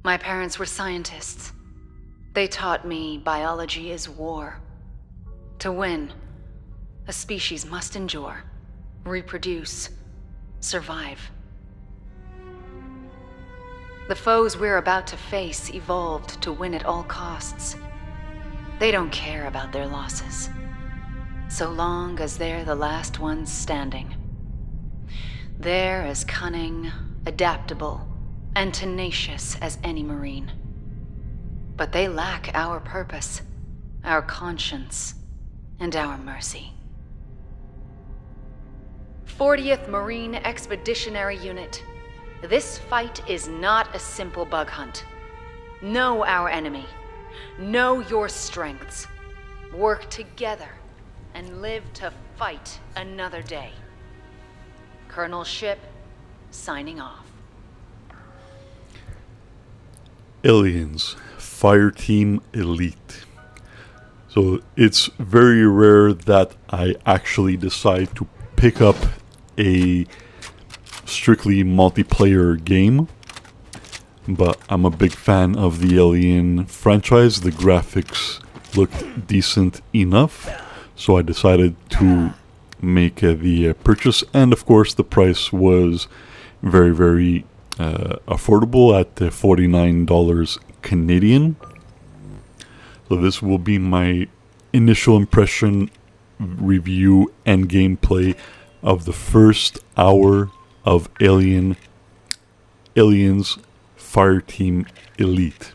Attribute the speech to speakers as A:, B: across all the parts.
A: My parents were scientists. They taught me biology is war. To win, a species must endure, reproduce, survive. The foes we're about to face evolved to win at all costs. They don't care about their losses, so long as they're the last ones standing. They're as cunning, adaptable, and tenacious as any Marine. But they lack our purpose, our conscience, and our mercy. 40th Marine Expeditionary Unit. This fight is not a simple bug hunt. Know our enemy. Know your strengths. Work together and live to fight another day. Colonel Ship, signing off.
B: Aliens, Fireteam Elite. So it's very rare that I actually decide to pick up a strictly multiplayer game, but I'm a big fan of the Alien franchise. The graphics looked decent enough, so I decided to make the purchase, and of course the price was very, very affordable at $49 Canadian. So this will be my initial impression, review, and gameplay of the first hour of Aliens Fireteam Elite.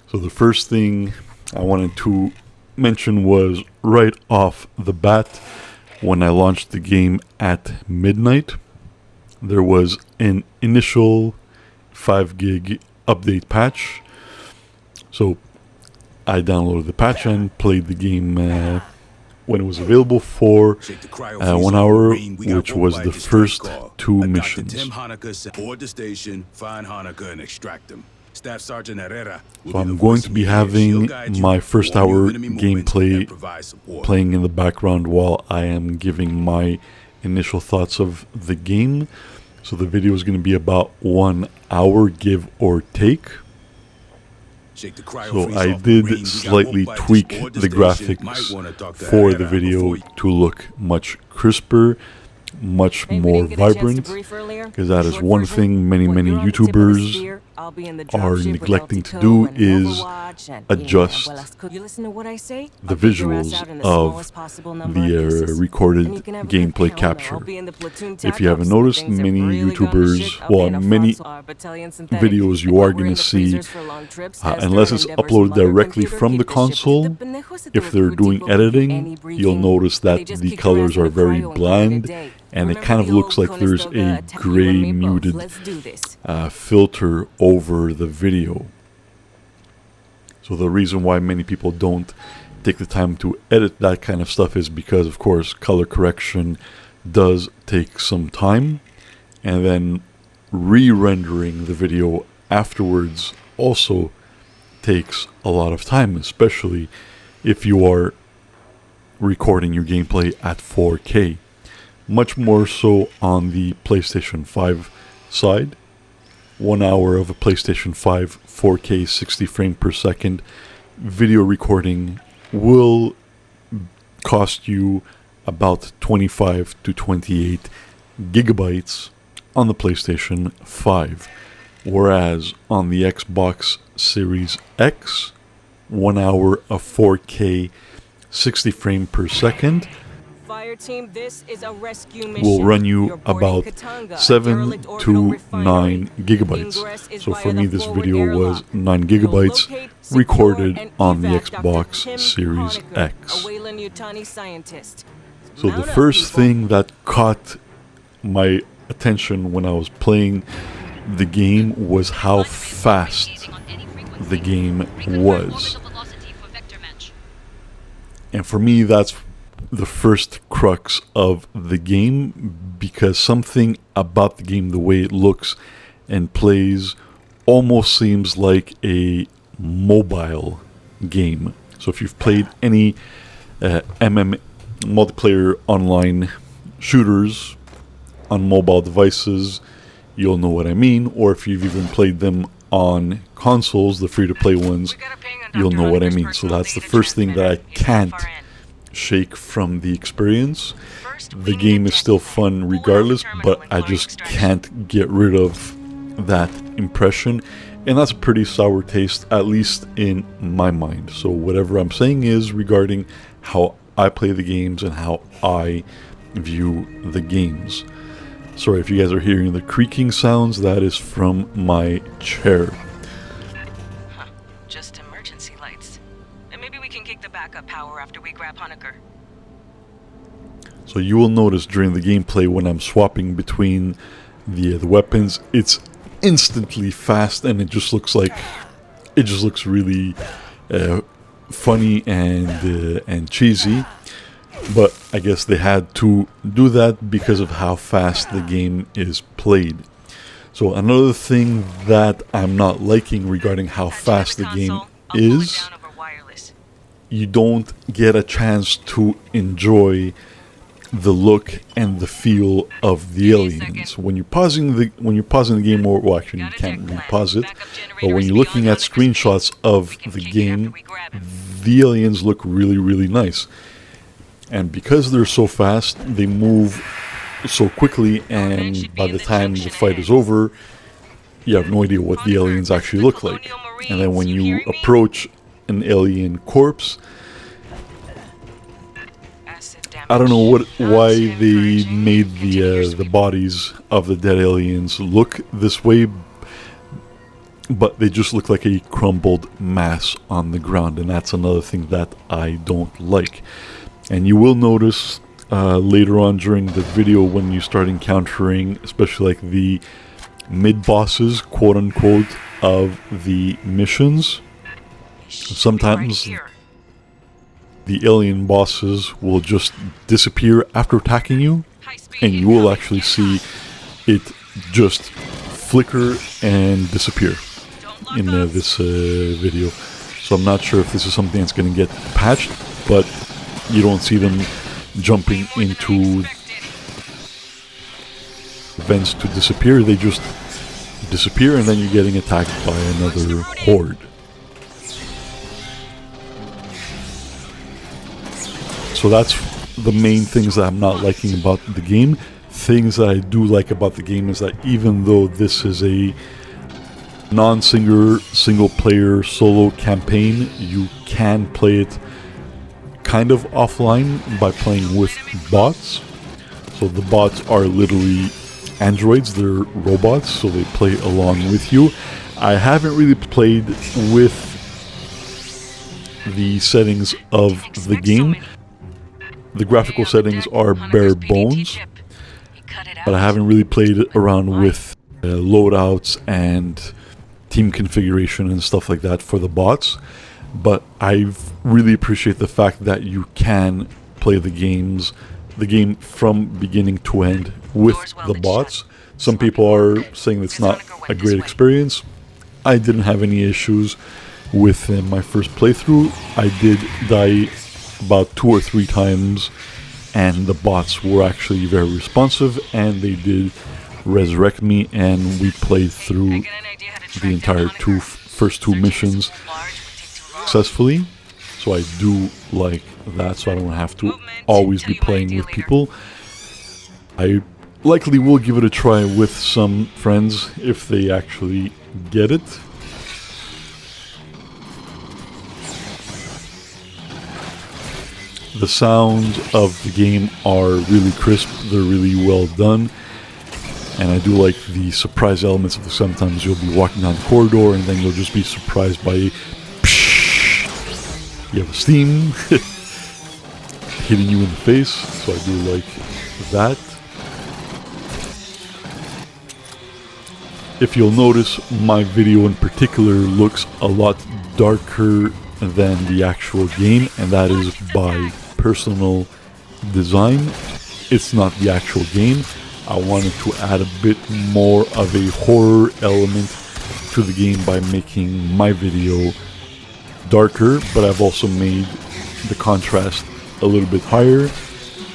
B: So the first thing I wanted to mention was right off the bat, when I launched the game at midnight, there was an initial 5 gig update patch. So I downloaded the patch and played the game when it was available for 1 hour, which was the first 2 missions. So I'm going to be having my first hour gameplay playing in the background while I am giving my initial thoughts of the game. So the video is going to be about 1 hour, give or take. So I did slightly tweak the graphics for the video to look much crisper, much more vibrant, because that is one thing many YouTubers are neglecting to do, is adjust the visuals of the recorded gameplay capture. If you haven't noticed, many YouTubers, well, many videos you are going to see, unless it's uploaded directly from the console, if they're doing editing, you'll notice that the colors are very bland, and it kind of looks like there's a gray muted filter over the video. So the reason why many people don't take the time to edit that kind of stuff is because, of course, color correction does take some time, and then re-rendering the video afterwards also takes a lot of time, especially if you are recording your gameplay at 4K. Much more so on the PlayStation 5 side. 1 hour of a PlayStation 5 4K 60 frame per second video recording will cost you about 25 to 28 gigabytes on the PlayStation 5. Whereas on the Xbox Series X, 1 hour of 4K 60 frame per second will run you about 7 to 9 gigabytes. So for me, this video was 9 gigabytes recorded on the Xbox Series X. So the first thing that caught my attention when I was playing the game was how fast the game was. And for me, that's the first crux of the game, because something about the game, the way it looks and plays, almost seems like a mobile game. So if you've played any multiplayer online shooters on mobile devices, you'll know what I mean. Or if you've even played them on consoles, the free-to-play ones, you'll know what I mean. So that's the first thing that I can't shake from the experience. The game is still fun regardless, but I just can't get rid of that impression. And that's a pretty sour taste, at least in my mind. So whatever I'm saying is regarding how I play the games and how I view the games. Sorry if you guys are hearing the creaking sounds, that is from my chair.
C: Huh. Just emergency lights. And maybe we can kick the backup power after we grab Honecker.
B: So you will notice during the gameplay when I'm swapping between the weapons, it's instantly fast, and it just looks really funny and cheesy. But I guess they had to do that because of how fast the game is played. So another thing that I'm not liking regarding how fast the game is, you don't get a chance to enjoy the look and the feel of the aliens. When you're pausing the game, or well, actually you can't really pause it, but when you're looking at screenshots of the game, the aliens look really, really nice. And because they're so fast, they move so quickly, and by the time the fight is over, you have no idea what the aliens actually look like. And then when you approach an alien corpse, I don't know why they made the bodies of the dead aliens look this way, but they just look like a crumbled mass on the ground, and that's another thing that I don't like. And you will notice later on during the video when you start encountering, especially like the mid-bosses, quote-unquote, of the missions, sometimes the alien bosses will just disappear after attacking you, and you will actually see it just flicker and disappear in this video. So I'm not sure if this is something that's going to get patched, but you don't see them jumping into vents to disappear. They just disappear, and then you're getting attacked by another horde. So that's the main things that I'm not liking about the game. Things that I do like about the game is that even though this is a single player solo campaign, you can play it kind of offline by playing with bots. So the bots are literally androids, they're robots, so they play along with you. I haven't really played with the settings of the game. The graphical settings are bare bones, but I haven't really played around with loadouts and team configuration and stuff like that for the bots. But I really appreciate the fact that you can play the game from beginning to end with the bots. Some people are saying it's not a great experience. I didn't have any issues with my first playthrough. I did die about 2 or 3 times, and the bots were actually very responsive, and they did resurrect me, and we played through the entire first two missions successfully. So I do like that, so I don't have to always be playing with people. I likely will give it a try with some friends if they actually get it. The sounds of the game are really crisp, they're really well done, and I do like the surprise elements of it. Sometimes you'll be walking down the corridor and then you'll just be surprised by psh, you have a steam hitting you in the face, so I do like that. If you'll notice, my video in particular looks a lot darker than the actual game, and that is by personal design. It's not the actual game. I wanted to add a bit more of a horror element to the game by making my video darker, but I've also made the contrast a little bit higher,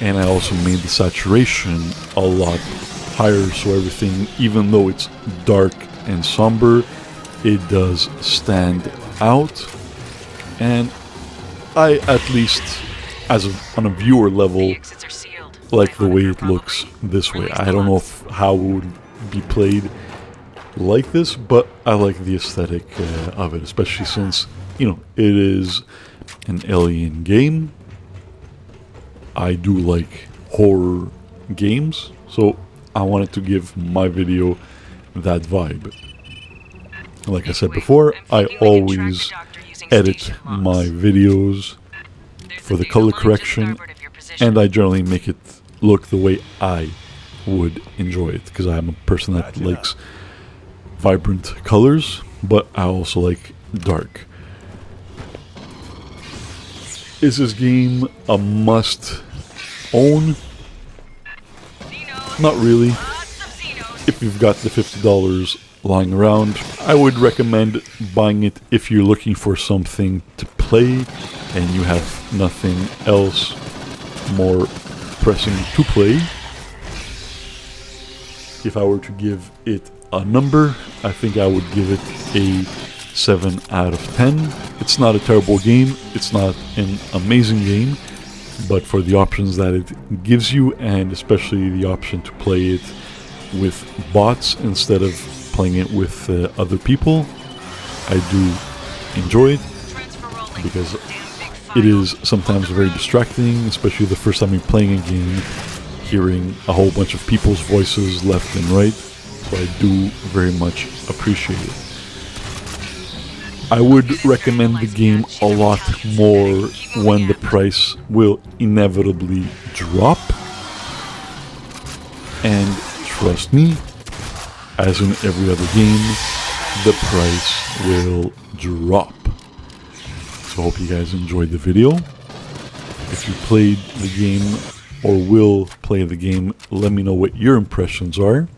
B: and I also made the saturation a lot higher, so everything, even though it's dark and somber, it does stand out. And I, at least on a viewer level, like the way it looks this way. I don't know how it would be played like this, but I like the aesthetic of it, especially since, you know, it is an alien game. I do like horror games, so I wanted to give my video that vibe. Like I said before, I always edit my videos for the color correction, and I generally make it look the way I would enjoy it, because I'm a person that likes vibrant colors, but I also like dark. Is this game a must own? Not really. If you've got the $50 lying around, I would recommend buying it if you're looking for something to play and you have nothing else more pressing to play. If I were to give it a number, I think I would give it a 7 out of 10. It's not a terrible game, it's not an amazing game, but for the options that it gives you, and especially the option to play it with bots instead of playing it with other people, I do enjoy it, because it is sometimes very distracting, especially the first time you're playing a game, hearing a whole bunch of people's voices left and right. So I do very much appreciate it. I would recommend the game a lot more when the price will inevitably drop. And trust me, as in every other game, the price will drop. So I hope you guys enjoyed the video. If you played the game or will play the game, let me know what your impressions are.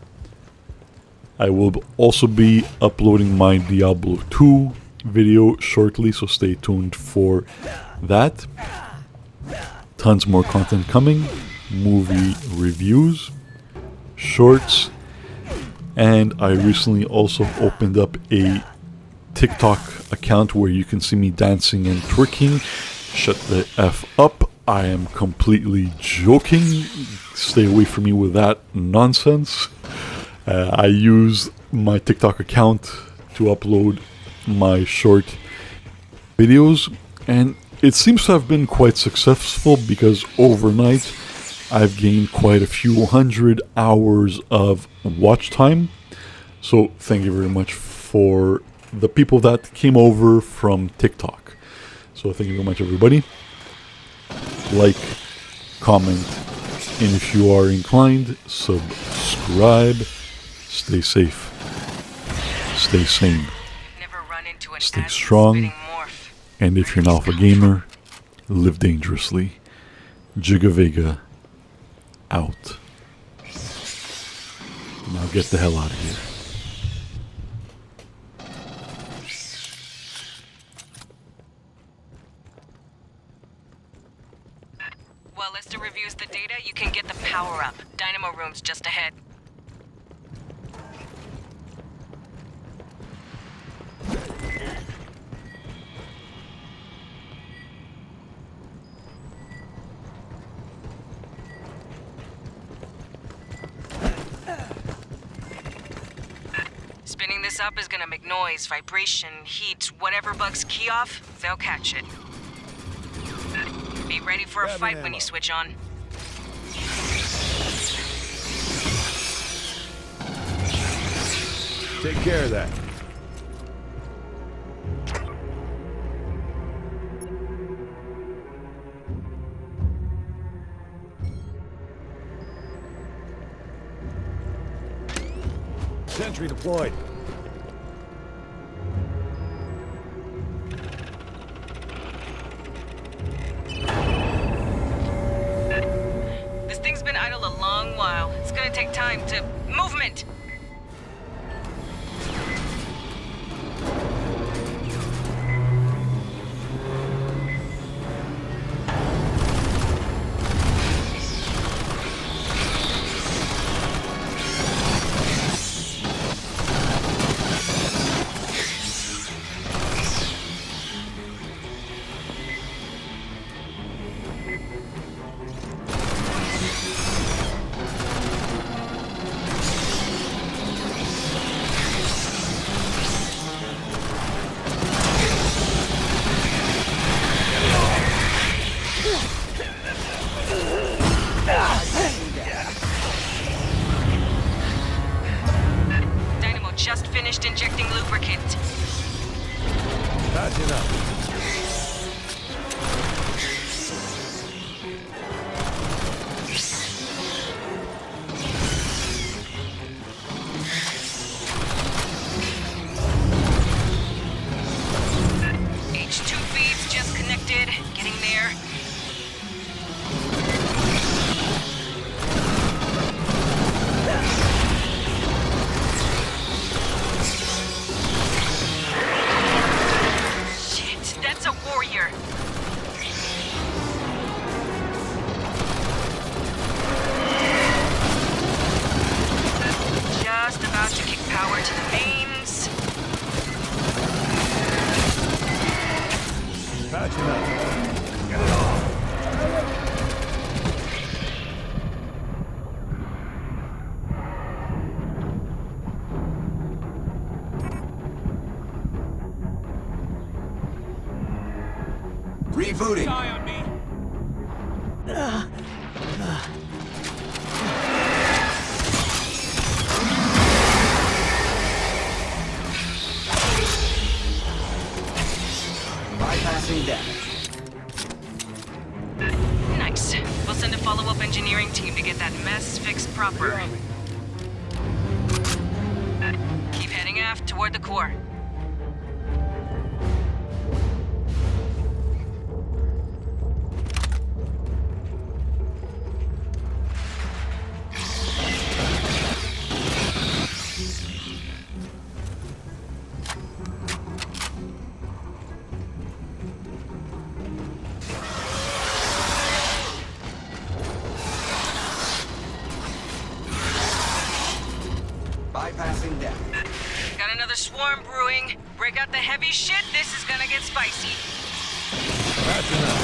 B: I will also be uploading my Diablo 2 video shortly, so stay tuned for that. Tons more content coming, movie reviews, shorts, and I recently also opened up a TikTok account where you can see me dancing and twerking. Shut the F up. I am completely joking. Stay away from me with that nonsense. I use my TikTok account to upload my short videos, and it seems to have been quite successful, because overnight I've gained quite a few hundred hours of watch time. So thank you very much for the people that came over from TikTok. So thank you very much, everybody. Like, comment, and if you are inclined, subscribe. Stay safe, stay sane, stay strong, and if you're an alpha gamer, live dangerously. Gigga Vega out. Now get the hell out of here.
C: While Lister reviews the data, you can get the power-up. Dynamo room's just ahead. Spinning this up is gonna make noise, vibration, heat, whatever bugs key off, they'll catch it. Be ready for a fight when you switch on.
D: Take care of that. Sentry deployed.
C: This thing's been idle a long while. It's gonna take time to... Movement!
D: Catching up. Get it all.
E: Rebooting.
F: Eye on me.
E: Bypassing damage.
C: Nice. We'll send a follow-up engineering team to get that mess fixed proper. Keep heading aft toward the core.
E: Bypassing damage.
C: Got another swarm brewing. Break out the heavy shit. This is gonna get spicy.
D: Catching up.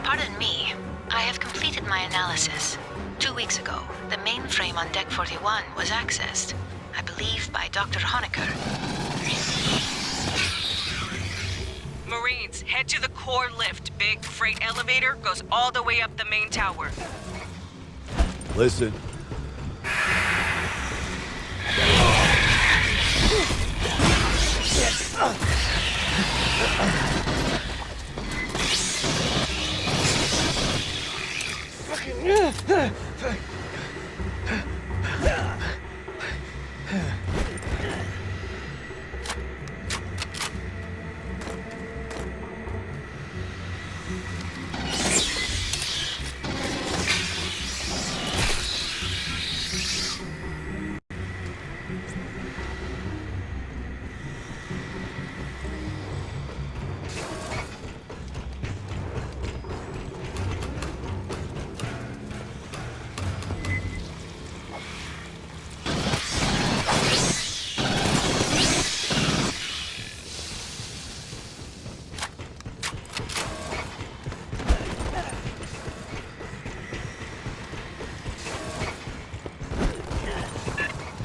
A: Pardon me. I have completed my analysis. 2 weeks ago, the mainframe on Deck 41 was accessed, I believe by Dr. Honecker.
C: Marines, head to the core lift. Big freight elevator goes all the way up the main tower.
D: Listen.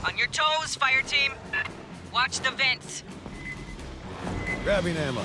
C: On your toes, fire team. Watch the vents.
D: Grabbing ammo.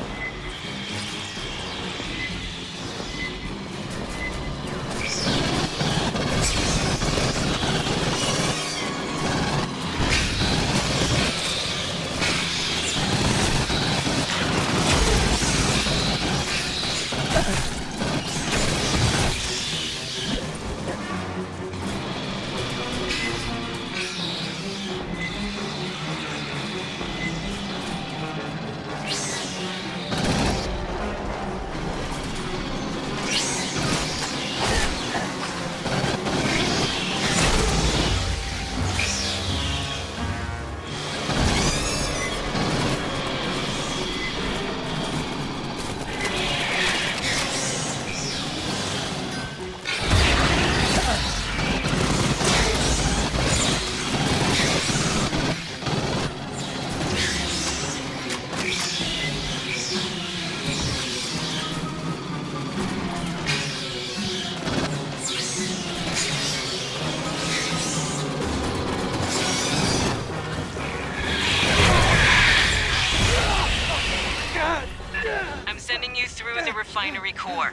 C: Evolutionary Corps.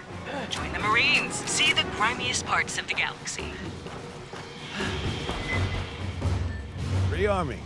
C: Join the Marines. See the grimiest parts of the galaxy.
D: Rearming.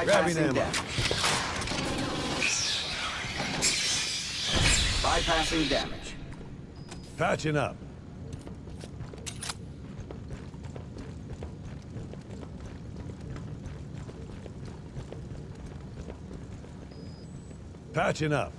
D: Grabbing
E: Bypassing
D: ammo.
E: damage. Bypassing damage.
D: Patching up. Patching up.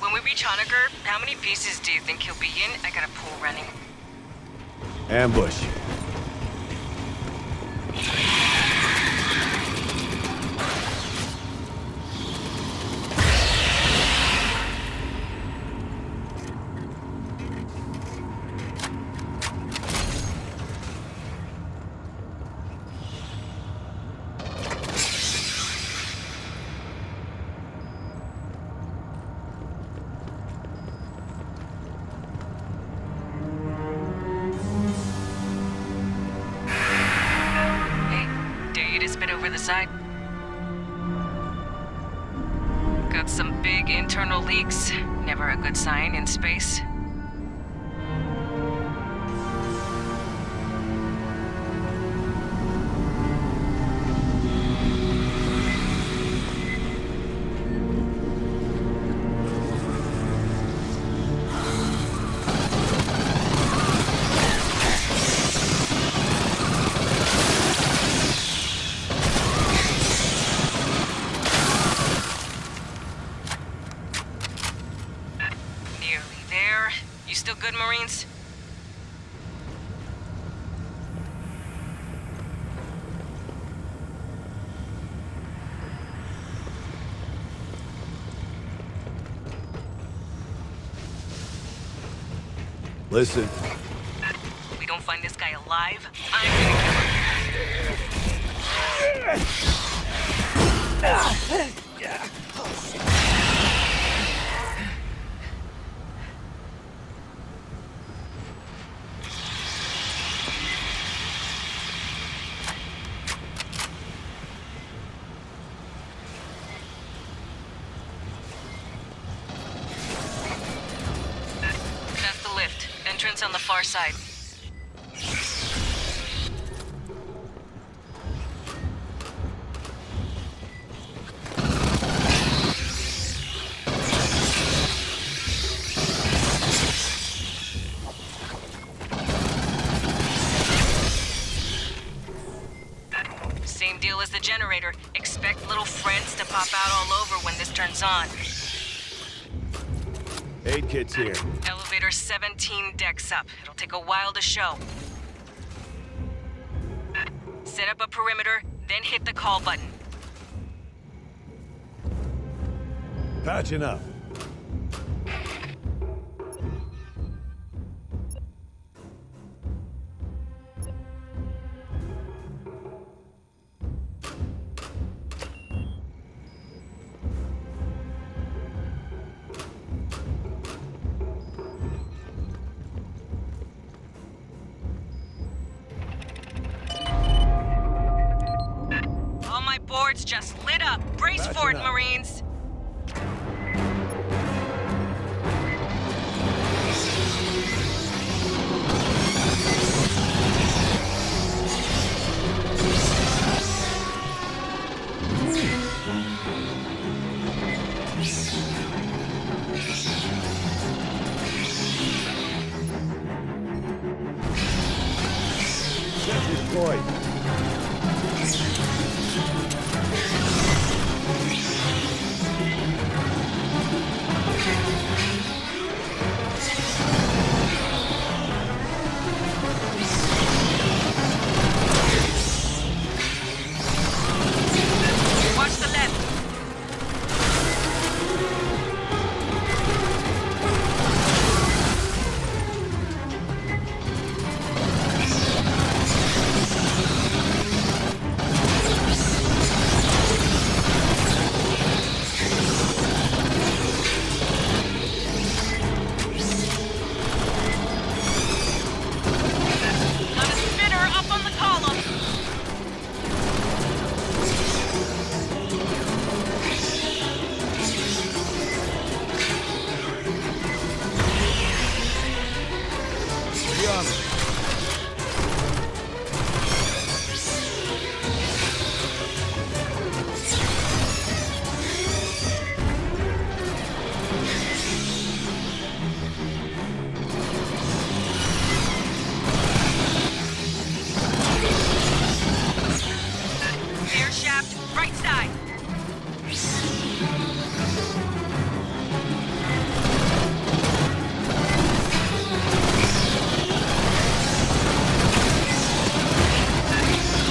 C: When we reach Honecker, how many pieces do you think he'll be in? I got a pool running.
D: Ambush.
C: Over the side. Got some big internal leaks. Never a good sign in space. Good Marines?
D: Listen.
C: We don't find this guy alive, I'm gonna kill him. Entrance on the far side. Same deal as the generator. Expect little friends to pop out all over when this turns on.
D: Aid kit's here.
C: Elevator 17 decks up. It'll take a while to show. Set up a perimeter, then hit the call button.
D: Patching up.
C: just lit up. Brace for it, Marines.
D: Deployed.
C: Watch the left. Got a spinner up on the column.
D: Be on it.
C: Air shaft, right side.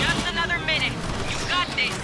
C: Just another minute. You got this.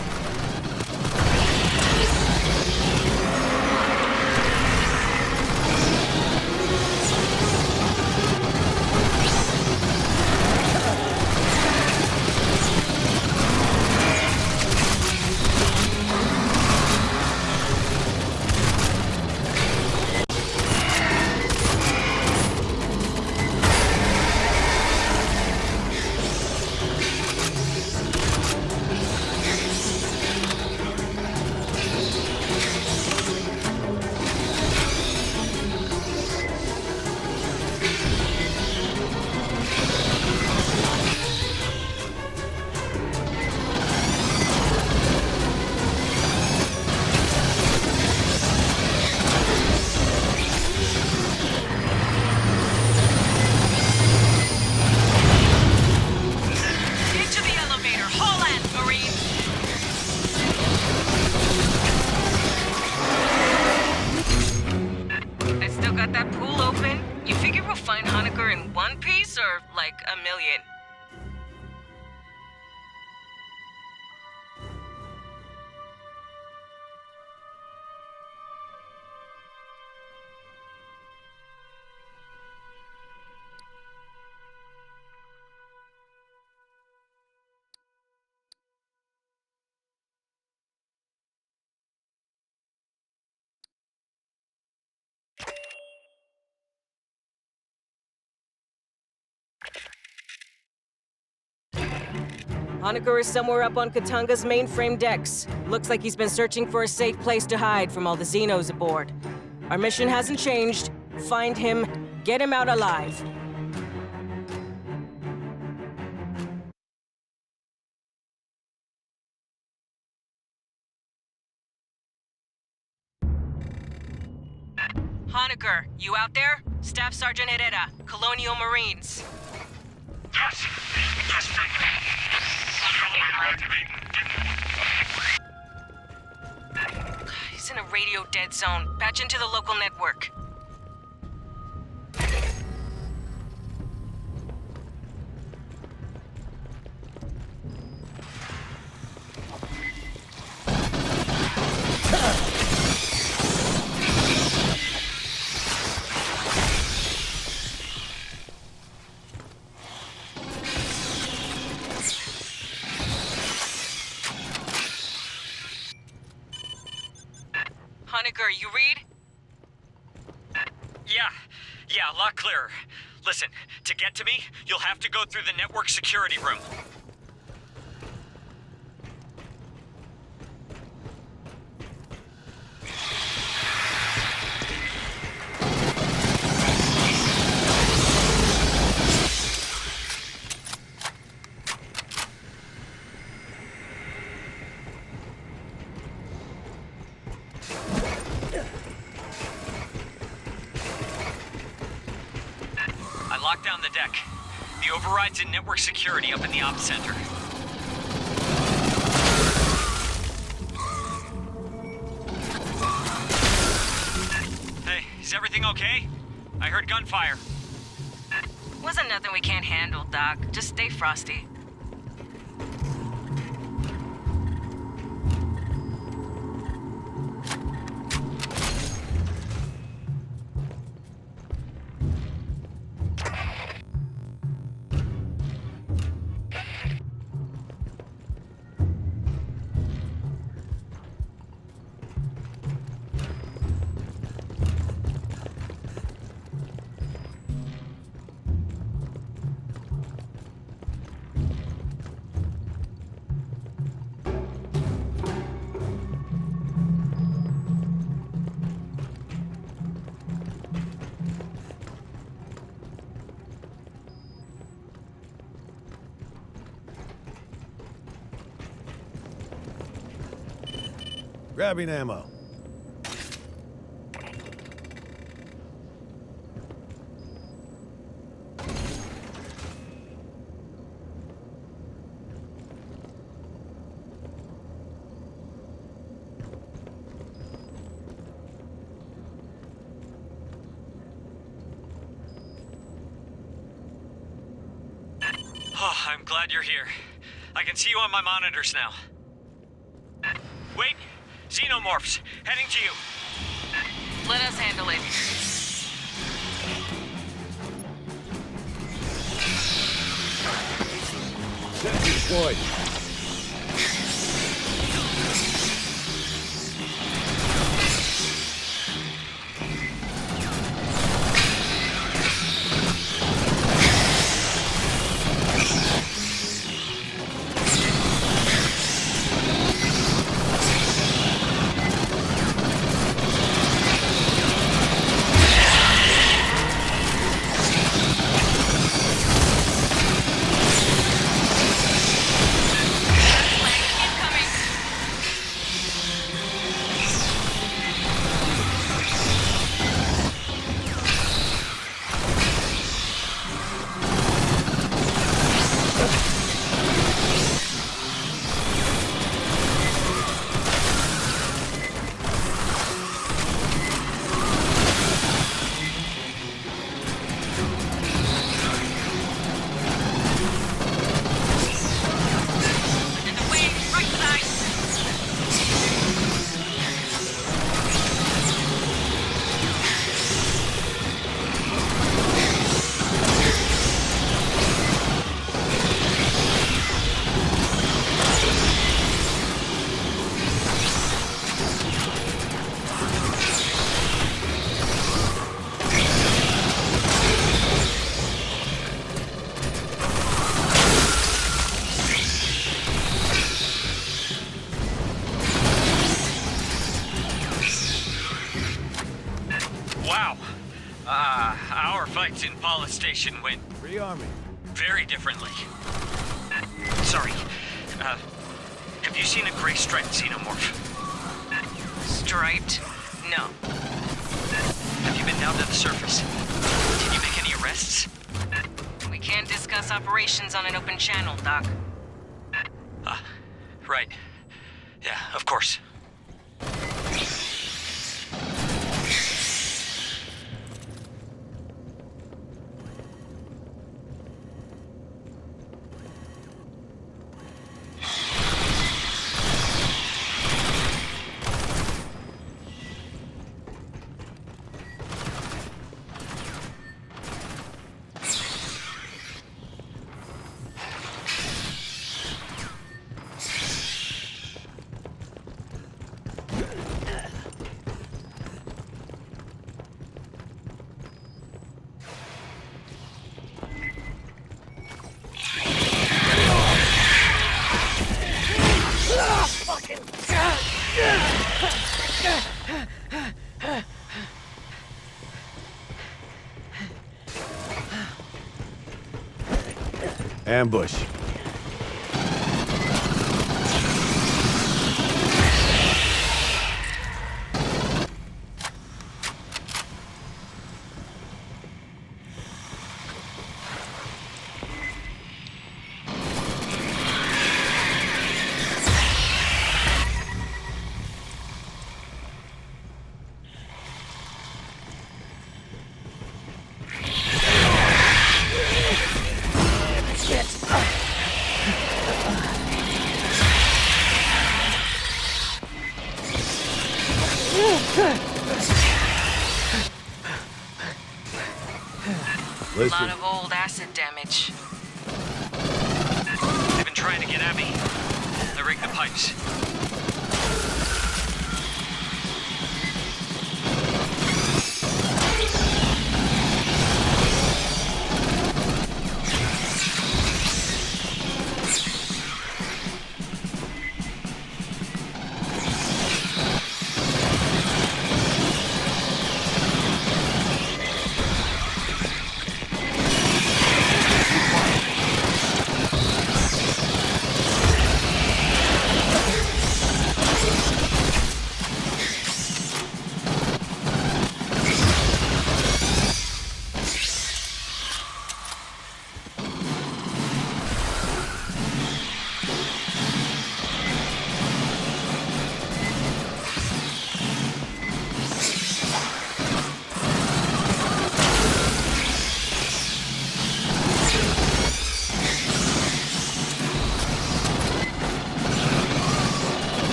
C: Into the elevator. Haul ass, Marines. I still got that pool open. You figure we'll find Honecker in one piece or like a million? Honecker is somewhere up on Katanga's mainframe decks. Looks like he's been searching for a safe place to hide from all the Xenos aboard. Our mission hasn't changed. Find him, get him out alive. Honecker, you out there? Staff Sergeant Herrera, Colonial Marines.
F: Yes. Yes, Vega.
C: He's in a radio dead zone. Patch into the local network. Honecker, you read?
F: Yeah, a lot clearer. Listen, to get to me, you'll have to go through the network security room. the deck. The override's in network security up in the ops center. Hey, is everything okay? I heard gunfire.
C: Wasn't nothing we can't handle, Doc. Just stay frosty.
D: Grabbing ammo.
F: Oh, I'm glad you're here. I can see you on my monitors now. Wait! Xenomorphs, heading to you.
C: Let us handle it.
D: Set deployed.
F: Our fights in Paula Station went
D: Rearming.
F: very differently. Sorry. Have you seen a gray striped xenomorph?
C: Striped? No.
F: Have you been down to the surface? Did you make any arrests?
C: We can't discuss operations on an open channel, Doc.
F: Right. Yeah, of course.
D: Ambush.
C: A lot of old acid damage.
F: They've been trying to get at me. I rigged the pipes.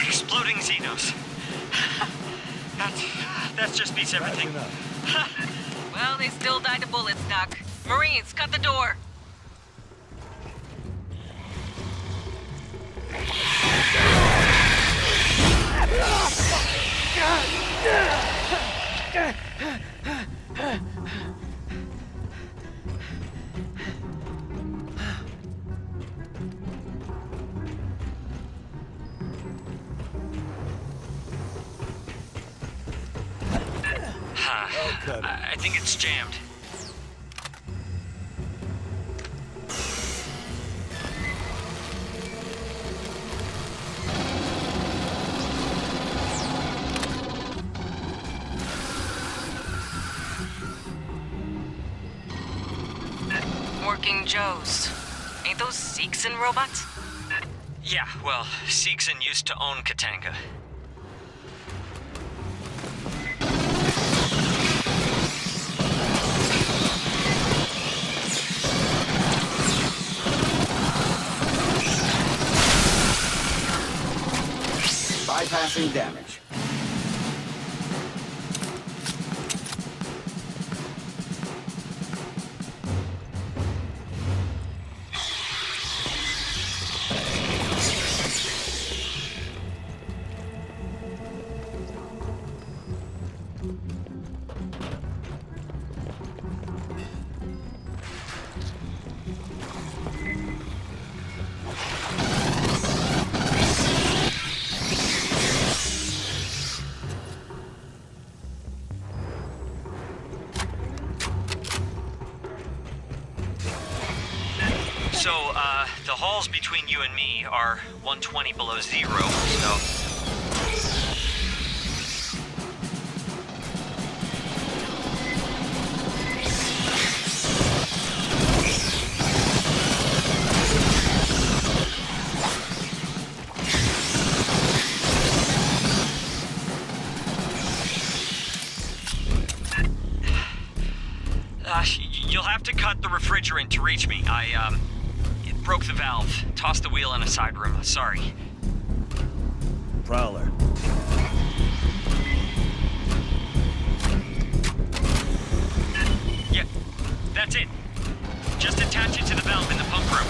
F: Exploding Xenos. That just beats everything.
C: Well, they still died to bullets, Doc. Marines, cut the door.
F: I think it's jammed.
C: Working Joes. Ain't those Seegson robots?
F: Yeah, well, Seegson used to own Katanga.
E: Bypassing damage.
F: So, the halls between you and me are 120 below zero, so... You'll have to cut the refrigerant to reach me. It broke the valve. Tossed the wheel in a side room. Sorry.
D: Prowler.
F: Yep, that's it. Just attach it to the valve in the pump room.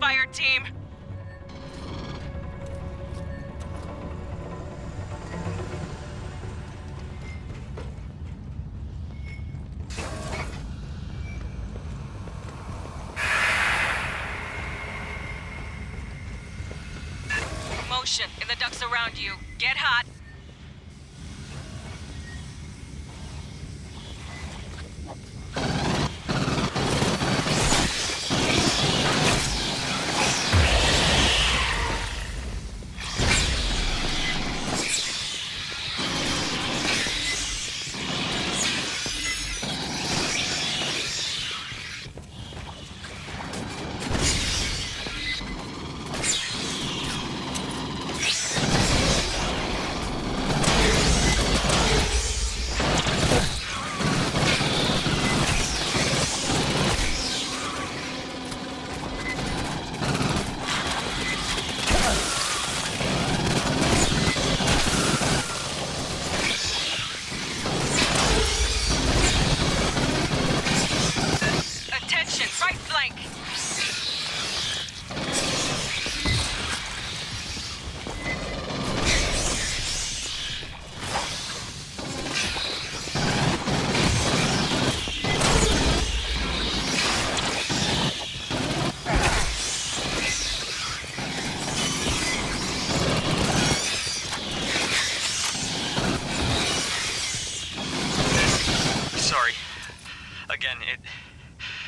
C: Fireteam! Motion in the ducts around you. Get hot.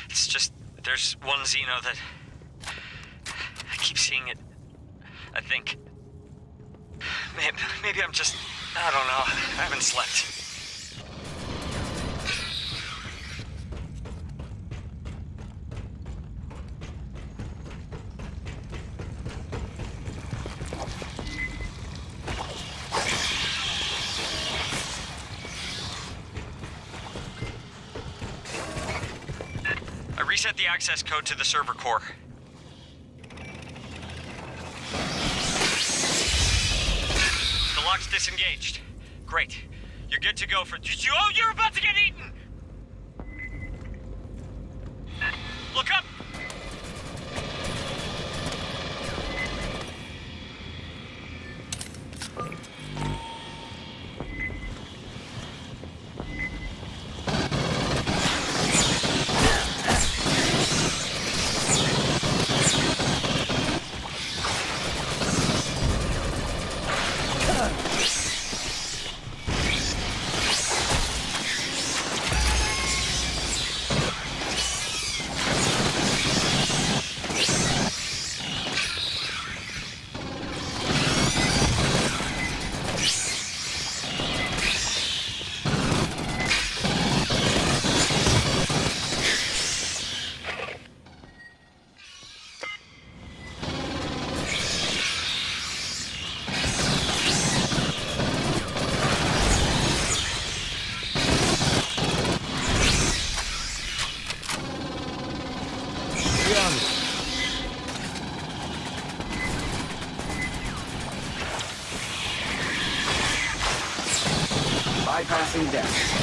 F: It's just, there's one Xeno that... I keep seeing it, I think. Maybe I'm just... I don't know. I haven't slept. Reset the access code to the server core. The lock's disengaged. Great. You're good to go for... Oh, you're about to get eaten! Look up!
E: Bypassing death.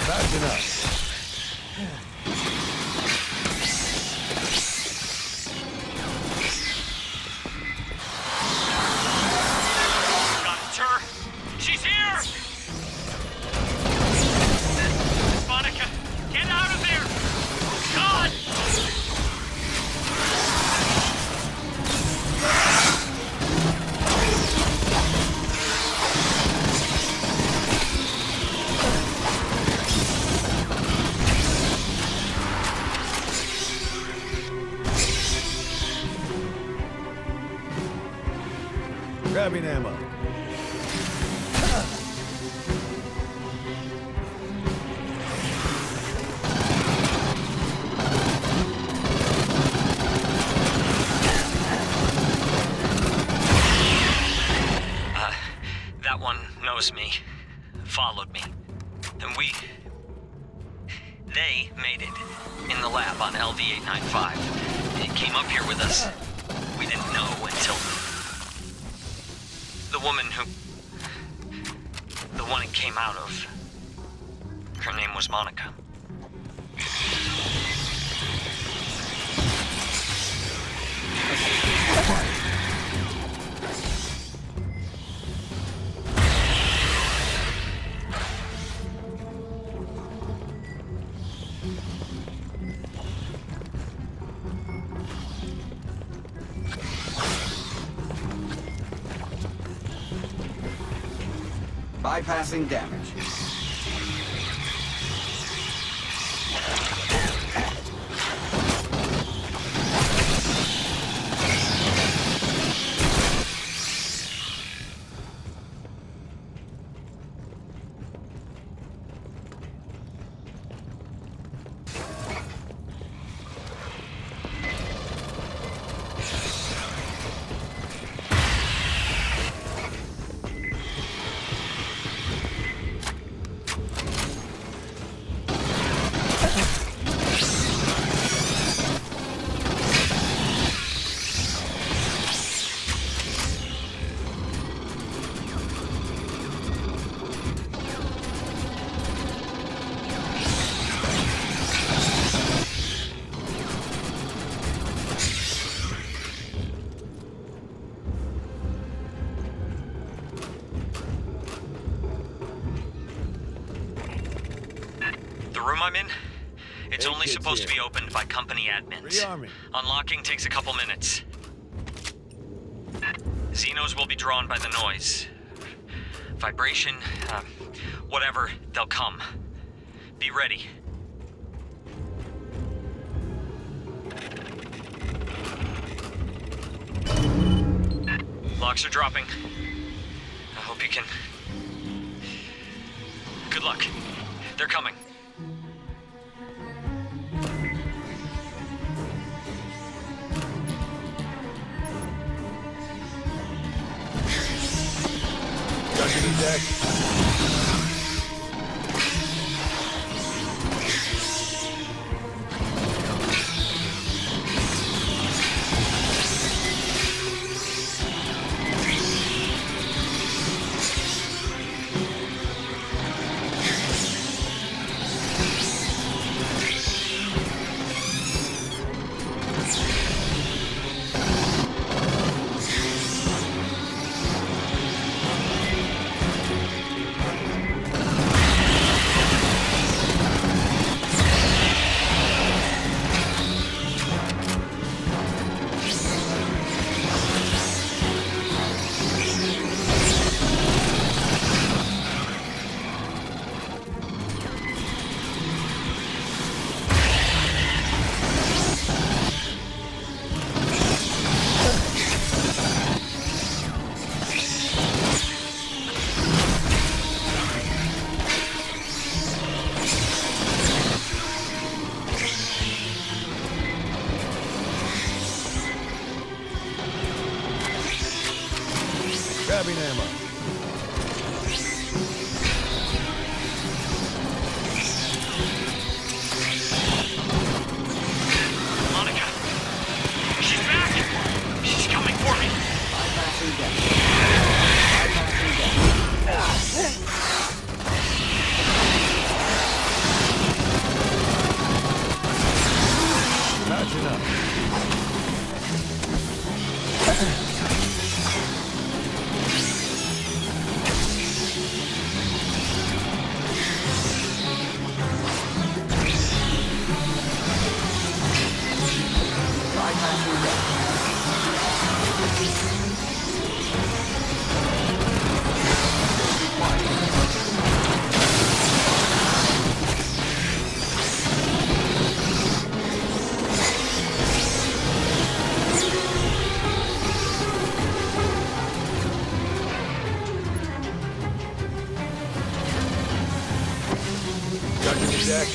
D: Fast enough. Grabbing ammo.
F: That one knows me, followed me, and They made it. In the lab on LV-895. It came up here with us. We didn't know until... The woman who... The one it came out of. Her name was Monica.
E: Bypassing damage.
F: The room I'm in? It's
D: Hey,
F: only
D: kids
F: supposed to
D: here.
F: be opened by company admins.
D: Rearming.
F: Unlocking takes a couple minutes. Xenos will be drawn by the noise. Vibration, whatever, they'll come. Be ready. Locks are dropping. I hope you can... Good luck. They're coming.
D: Got to the deck. Grabbing ammo.
F: Monica! She's back! She's coming for me!
E: Bypassing damage. Bypassing damage.
D: Patching up.
E: Bypassing damage.
D: Got to the deck.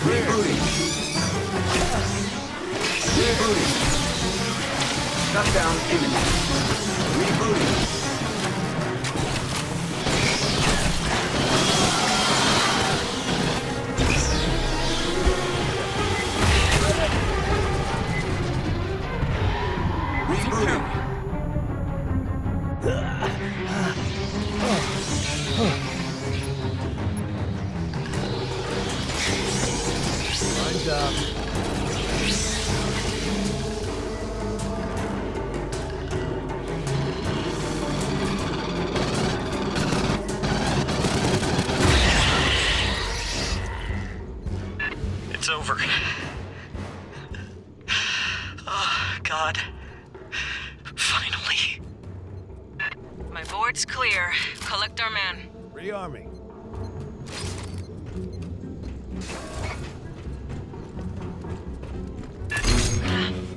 E: Rebooting. Rebooting. Shutdown imminent. Rebooting. Rebooting.
D: Lines up.
F: It's over. Oh, God. Finally.
C: My board's clear. Collect our man.
D: Rearming.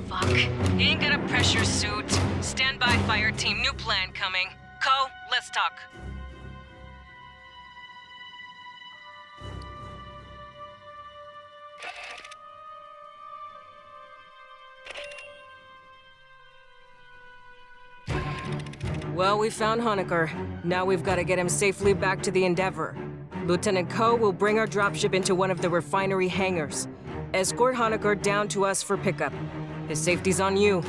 C: Fuck. He ain't got a pressure suit. Stand by, fire team. New plan coming. Co, let's talk. Well, we found Honecker. Now we've got to get him safely back to the Endeavor. Lieutenant Ko will bring our dropship into one of the refinery hangars. Escort Honecker down to us for pickup. His safety's on you.